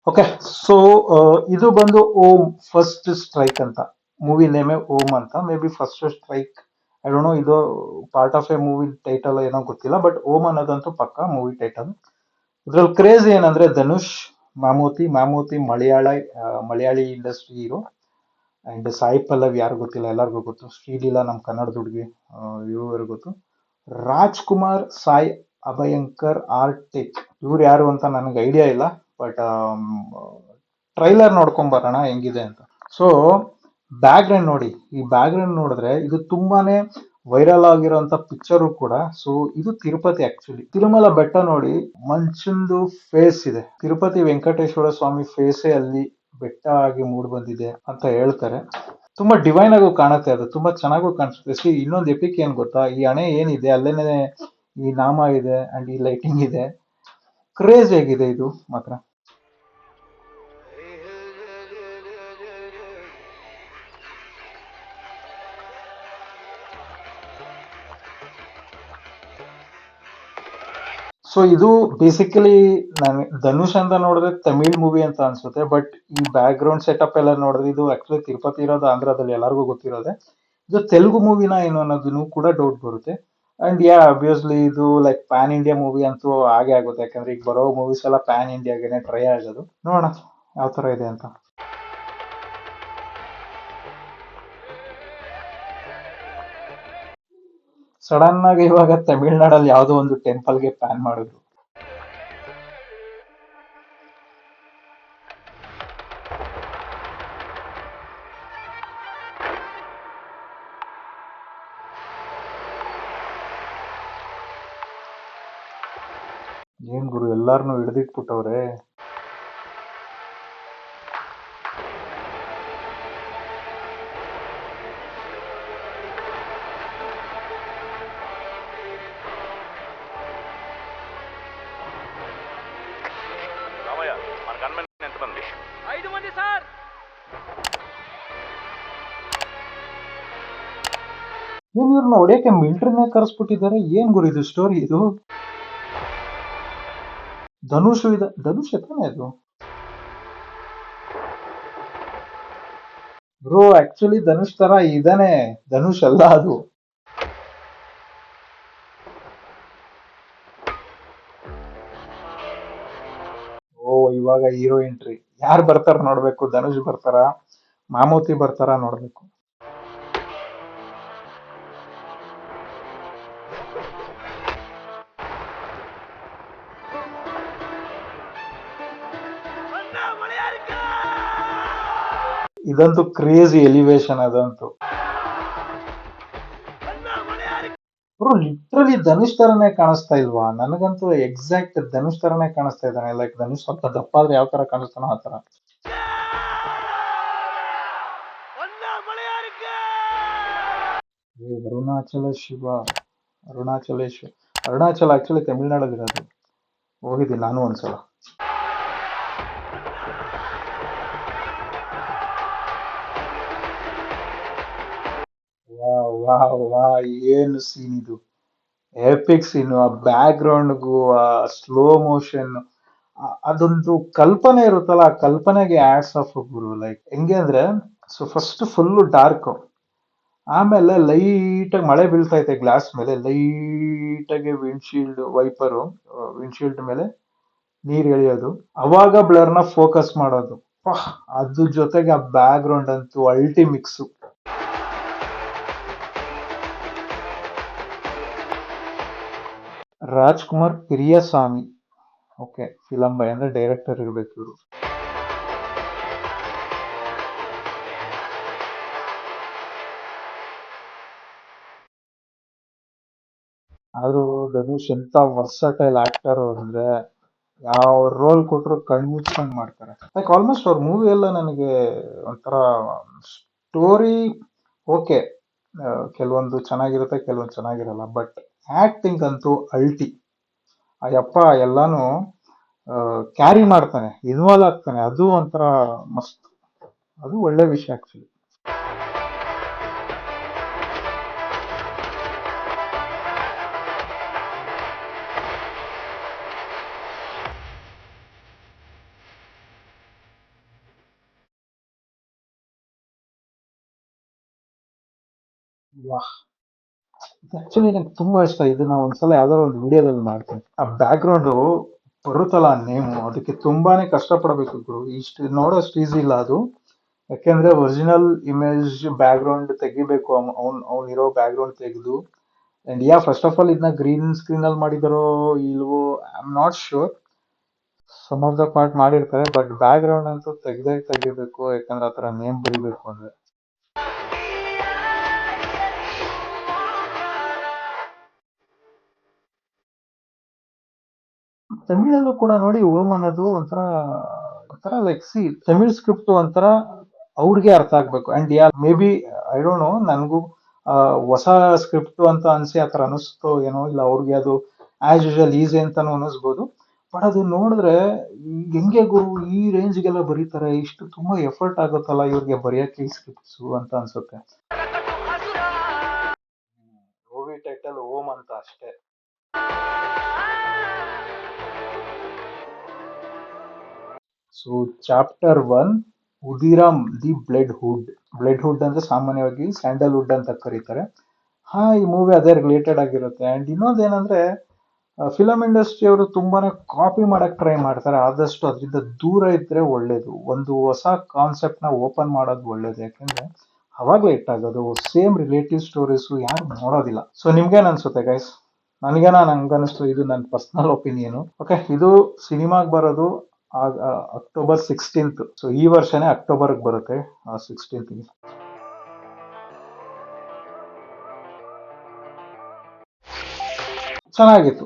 Okay. So ಇದು ಬಂದು Om first strike ಅಂತ. ಮೂವಿ ನೇಮೇ ಓಮ್ ಅಂತ. May be first strike, I don't know, ಇದು part of a movie title ಏನೋ ಗೊತ್ತಿಲ್ಲ, ಬಟ್ ಓಮ್ ಅನ್ನೋದಂತೂ ಪಕ್ಕ ಮೂವಿ ಟೈಟಲ್. ಇದ್ರಲ್ಲಿ ಕ್ರೇಜ್ ಏನಂದ್ರೆ Dhanush, Mammootty Malayali industry hero. And Sai Pallavi ಯಾರು ಗೊತ್ತಿಲ್ಲ, ಎಲ್ಲರಿಗೂ ಗೊತ್ತು. ಶ್ರೀಲೀಲಾ ನಮ್ಮ ಕನ್ನಡದ ಹುಡುಗಿ, ಇವರು ಗೊತ್ತು. ರಾಜ್‌ಕುಮಾರ್, ಸಾಯ್ ಅಭಯಂಕರ್, ಆರ್ಟಿಕ್, ಇವ್ರು ಯಾರು ಅಂತ ನನಗೆ ಐಡಿಯಾ ಇಲ್ಲ. ಬಟ್ ಟ್ರೈಲರ್ ನೋಡ್ಕೊಂಡ್ ಬರೋಣ ಹೆಂಗಿದೆ ಅಂತ. ಸೊ ಬ್ಯಾಕ್ ಗ್ರೌಂಡ್ ನೋಡಿ. ಈ ಬ್ಯಾಕ್ ಗ್ರೌಂಡ್ ನೋಡಿದ್ರೆ ಇದು ತುಂಬಾನೇ ವೈರಲ್ ಆಗಿರೋಂಥ ಪಿಕ್ಚರು ಕೂಡ. ಸೊ ಇದು ತಿರುಪತಿ. ಆಕ್ಚುಲಿ ತಿರುಮಲ ಬೆಟ್ಟ ನೋಡಿ, ಮಂಚಂದು ಫೇಸ್ ಇದೆ. ತಿರುಪತಿ ವೆಂಕಟೇಶ್ವರ ಸ್ವಾಮಿ ಫೇಸೇ ಅಲ್ಲಿ ಬೆಟ್ಟ ಆಗಿ ಮೂಡ್ ಬಂದಿದೆ ಅಂತ ಹೇಳ್ತಾರೆ. ತುಂಬಾ ಡಿವೈನ್ ಆಗು ಕಾಣುತ್ತೆ, ಅದು ತುಂಬಾ ಚೆನ್ನಾಗೂ ಕಾಣಿಸುತ್ತೆ. ಸಿ, ಇನ್ನೊಂದು ಎಪಿಕ್ ಏನ್ ಗೊತ್ತಾ, ಈ ಅಣೆ ಏನಿದೆ ಅಲ್ಲೇನೆ ಈ ನಾಮ ಇದೆ ಅಂಡ್ ಈ ಲೈಟಿಂಗ್ ಇದೆ. ಕ್ರೇಜ್ ಹೇಗಿದೆ ಇದು ಮಾತ್ರ. ಸೊ ಇದು ಬೇಸಿಕಲಿ ನಾನು ಧನುಷ್ ಅಂತ ನೋಡಿದ್ರೆ ತಮಿಳ್ ಮೂವಿ ಅಂತ ಅನ್ಸುತ್ತೆ, ಬಟ್ ಈ ಬ್ಯಾಕ್ ಗ್ರೌಂಡ್ ಸೆಟಪ್ ಎಲ್ಲ ನೋಡಿದ್ರೆ ಇದು ಆಕ್ಚುಲಿ ತಿರುಪತಿ ಇರೋದು ಆಂಧ್ರದಲ್ಲಿ, ಎಲ್ಲರಿಗೂ ಗೊತ್ತಿರೋದೆ. ಇದು ತೆಲುಗು ಮೂವಿನ ಏನು ಅನ್ನೋದನ್ನು ಕೂಡ ಡೌಟ್ ಬರುತ್ತೆ. ಅಂಡ್ ಯಾ, ಅಬ್ವಿಯಸ್ಲಿ ಇದು ಲೈಕ್ ಪ್ಯಾನ್ ಇಂಡಿಯಾ ಮೂವಿ ಅಂತೂ ಹಾಗೆ ಆಗುತ್ತೆ, ಯಾಕಂದ್ರೆ ಈಗ ಬರೋ ಮೂವೀಸ್ ಎಲ್ಲ ಪ್ಯಾನ್ ಇಂಡಿಯಾಗೆನೆ ಟ್ರೈ ಆಗೋದು. ನೋಡೋಣ ಯಾವ ತರ ಇದೆ ಅಂತ. ಸಡನ್ ಆಗಿ ಇವಾಗ ತಮಿಳ್ನಾಡಲ್ಲಿ ಯಾವುದೋ ಒಂದು ಟೆಂಪಲ್ಗೆ ಪ್ಯಾನ್ ಮಾಡಿದ್ರು. ಏನ್ ಗುರು, ಎಲ್ಲಾರನು ಹಿಡಿದಿಟ್ಬಿಟ್ಟವ್ರೆ. రామయ్య మన గన్మెన్ ఎంతమంది? 5 మంది సార్. ಏನ್ ಇವ್ರನ್ನ ಹೊಡಿಯಕ್ಕೆ ಮಿಲಿಟರಿನ ಕರೆಸ್ಬಿಟ್ಟಿದ್ದಾರೆ, ಏನ್ ಗುರು ಇದು ಸ್ಟೋರಿ ಇದು? ಧನುಷ್ ಎತ್ತಾನೆ ಅದು. ಬ್ರೋ ಆಕ್ಚುಲಿ ಧನುಷ್ ತರ ಇದಾನೆ, ಧನುಷ್ ಅಲ್ಲ ಅದು. ಓ, ಇವಾಗ ಹೀರೋ ಎಂಟ್ರಿ. ಯಾರು ಬರ್ತಾರ ನೋಡ್ಬೇಕು, ಧನುಷ್ ಬರ್ತಾರ, ಮಾಮೂತಿ ಬರ್ತಾರ ನೋಡ್ಬೇಕು. ಇದಂತೂ ಕ್ರೇಜಿ ಎಲಿವೇಶನ್ ಅದಂತೂ. ಬ್ರೋ ಲಿಟ್ರಲಿ ಧನುಷ್ ತರನೇ ಕಾಣಿಸ್ತಾ ಇಲ್ವಾ? ನನಗಂತೂ ಎಕ್ಸಾಕ್ಟ್ ಧನುಷ್ ತರನೇ ಕಾಣಿಸ್ತಾ ಇದ್ದಾನೆ. ಲೈಕ್ ಧನುಷ್ ಸ್ವಲ್ಪ ದಪ್ಪ ಆದ್ರೆ ಯಾವ ತರ ಕಾಣಿಸ್ತಾನೋ ಆ ತರ. ಅರುಣಾಚಲ ಶಿವ, ಅರುಣಾಚಲೇಶ್ವರ, ಅರುಣಾಚಲ ಆಕ್ಚುಲಿ ತಮಿಳ್ನಾಡಲ್ಲಿರೋದು. ಹೋಗಿದ್ದೀನಿ ನಾನು ಒಂದ್ಸಲ. ವಾ ವಾ ವಾ, ಏನು ಸೀನ್ ಇದು! ಎಪಿಕ್ ಸೀನು. ಆ ಬ್ಯಾಕ್ ಗ್ರೌಂಡ್ಗೂ ಆ ಸ್ಲೋ ಮೋಷನ್, ಅದೊಂದು ಕಲ್ಪನೆ ಇರುತ್ತಲ್ಲ, ಆ ಕಲ್ಪನೆಗೆ ಆಡ್ಸ್ ಆಫ್ ಗುರು. ಲೈಕ್ ಹೆಂಗೆ ಅಂದ್ರೆ, ಸೊ ಫಸ್ಟ್ ಫುಲ್ ಡಾರ್ಕ್, ಆಮೇಲೆ ಲೈಟ್ ಆಗಿ ಮಳೆ ಬೀಳ್ತಾ ಐತೆ ಗ್ಲಾಸ್ ಮೇಲೆ, ಲೈಟ್ ಆಗಿ ವಿಂಡ್ಶೀಲ್ಡ್ ಮೇಲೆ ನೀರ್ ಎಳಿಯೋದು, ಅವಾಗ ಬ್ಲರ್ನ ಫೋಕಸ್ ಮಾಡೋದು. ಪಹ್, ಅದ್ರ ಜೊತೆಗೆ ಆ ಬ್ಯಾಕ್ ಗ್ರೌಂಡ್ ಅಂತೂ ಅಲ್ಟಿ ಮಿಕ್ಸು. ರಾಜ್‌ಕುಮಾರ್ ಪಿರಿಯಸಾಮಿ. ಓಕೆ, ಫಿಲಂ ಬಾಯ್ ಅಂದ್ರೆ ಡೈರೆಕ್ಟರ್ ಇರ್ಬೇಕು ಇವರು. ಆದ್ರೂ ಧನುಷ್ ಎಂತ ವರ್ಸಟೈಲ್ ಆಕ್ಟರ್ ಅಂದ್ರೆ, ಯಾವ ರೋಲ್ ಕೊಟ್ರು ಕಣ್ ಮುಚ್ಕೊಂಡ್ ಮಾಡ್ತಾರೆ. ಲೈಕ್ ಆಲ್ಮೋಸ್ಟ್ ಅವ್ರ ಮೂವಿ ಎಲ್ಲ ನನಗೆ ಒಂಥರ ಸ್ಟೋರಿ ಓಕೆ, ಕೆಲವೊಂದು ಚೆನ್ನಾಗಿರುತ್ತೆ, ಕೆಲವೊಂದು ಚೆನ್ನಾಗಿರಲ್ಲ, ಬಟ್ ಆಕ್ಟಿಂಗ್ ಅಂತೂ ಅಲ್ಟಿ. ಅಯ್ಯಪ್ಪ ಎಲ್ಲಾನು ಕ್ಯಾರಿ ಮಾಡ್ತಾನೆ, ಇನ್ವಾಲ್ವ್ ಆಗ್ತಾನೆ, ಅದು ಒಂಥರ ಮಸ್ತ್. ಅದು ಒಳ್ಳೆ ವಿಷಯ ಆಕ್ಚುಲಿ. ವಾಹ್! ಆಕ್ಚುಲಿ ನಂಗೆ ತುಂಬಾ ಇಷ್ಟ. ಇದನ್ನ ಒಂದ್ಸಲ ಯಾವ್ದಾದ್ರು ಒಂದು ವಿಡಿಯೋದಲ್ಲಿ ಮಾಡ್ತೀನಿ. ಆ ಬ್ಯಾಕ್ ಗ್ರೌಂಡ್ ಬರುತ್ತಲ್ಲ ನೇಮು, ಅದಕ್ಕೆ ತುಂಬಾನೇ ಕಷ್ಟಪಡಬೇಕು ಗುರು. ಇಷ್ಟು ನೋಡೋಷ್ಟು ಈಸಿ ಇಲ್ಲ ಅದು. ಯಾಕೆಂದ್ರೆ ಒರಿಜಿನಲ್ ಇಮೇಜ್ ಬ್ಯಾಕ್ ಗ್ರೌಂಡ್ ತೆಗಿಬೇಕು. ಅವ್ನ್ ಇರೋ ಬ್ಯಾಕ್ ಗ್ರೌಂಡ್ ತೆಗೆದು, ಅಂಡ್ ಯಾ ಫಸ್ಟ್ ಆಫ್ ಆಲ್ ಇದನ್ನ ಗ್ರೀನ್ ಸ್ಕ್ರೀನ್ ಅಲ್ಲಿ ಮಾಡಿದಾರೋ ಇಲ್ವೋ, I am not sure. Some of the part ಮಾಡಿರ್ತಾರೆ, ಬಟ್ ಬ್ಯಾಕ್ ಗ್ರೌಂಡ್ ಅಂತೂ ತೆಗ್ದೇ ತೆಗಿಬೇಕು, ಯಾಕಂದ್ರೆ ಆತರ ನೇಮ್ ಬರಿಬೇಕು ಅಂದ್ರೆ. ತಮಿಳಲ್ಲೂ ಕೂಡ ನೋಡಿ, ಓಂ ಅನ್ನೋದು ಒಂಥರ ಒಂಥರ ಲೈಕ್ ಸಿ ತಮಿಳ್ ಸ್ಕ್ರಿಪ್ಟ್ ಒಂಥರ ಅವ್ರಿಗೆ ಅರ್ಥ ಆಗ್ಬೇಕು. And yeah may be I don't no, ನನಗೂ ಹೊಸ ಸ್ಕ್ರಿಪ್ಟ್ ಅಂತ ಅನ್ಸಿ ಆತರ ಅನಿಸ್ತೋ ಏನೋ, ಇಲ್ಲ ಅವ್ರಿಗೆ ಅದು ಆಸ್ ಯೂಶುವಲ್ ಈಸಿ ಅಂತಾನು ಅನಿಸ್ಬೋದು. ಬಟ್ ಅದು ನೋಡಿದ್ರೆ ಹೆಂಗೆ ಗುರು ಈ ರೇಂಜ್ಗೆಲ್ಲ ಬರೀತಾರೆ, ಇಷ್ಟು ತುಂಬಾ ಎಫರ್ಟ್ ಆಗುತ್ತಲ್ಲ ಇವ್ರಿಗೆ ಬರೆಯಕ್ಕೆ ಈ ಸ್ಕ್ರಿಪ್ಟ್ಸ್ ಅಂತ ಅನ್ಸುತ್ತೆ. ಮೂವಿ ಟೈಟಲ್ ಓಂ ಅಂತ ಅಷ್ಟೇ. So chapter 1, Udhiram the blood hood. Blood hood ಅಂದ್ರೆ ಸಾಮಾನ್ಯವಾಗಿ ಸ್ಯಾಂಡಲ್ವುಡ್ ಅಂತ ಕರೀತಾರೆ. ಹಾ, ಈ ಮೂವಿ ಅದೇ ರಿಲೇಟೆಡ್ ಆಗಿರುತ್ತೆ. ಅಂಡ್ ಇನ್ನೊಂದೇನಂದ್ರೆ, ಫಿಲಂ ಇಂಡಸ್ಟ್ರಿ ಅವರು ತುಂಬಾನೇ ಕಾಪಿ ಮಾಡಕ್ ಟ್ರೈ ಮಾಡ್ತಾರೆ. ಆದಷ್ಟು ಅದರಿಂದ ದೂರ ಇದ್ರೆ ಒಳ್ಳೇದು. ಒಂದು ಹೊಸ ಕಾನ್ಸೆಪ್ಟ್ ನ ಓಪನ್ ಮಾಡೋದು ಒಳ್ಳೇದು, ಯಾಕಂದ್ರೆ ಅವಾಗ್ಲೇ ಹಿಟ್ ಆಗೋದು. ಸೇಮ್ ರಿಲೇಟಿವ್ ಸ್ಟೋರೀಸ್ ಯಾರು ನೋಡೋದಿಲ್ಲ. ಸೊ ನಿಮ್ಗೇನ್ ಅನ್ಸುತ್ತೆ ಗೈಸ್? ನಂಗನಿಸ್ತು, ಇದು ನನ್ನ ಪರ್ಸನಲ್ ಒಪಿನಿಯನ್. ಓಕೆ, ಇದು ಸಿನಿಮಾಗ್ ಬರೋದು ಅಕ್ಟೋಬರ್ 16th. ಸೊ ಈ ವರ್ಷನೇ ಅಕ್ಟೋಬರ್ ಬರುತ್ತೆ, 16th. ಚೆನ್ನಾಗಿತ್ತು.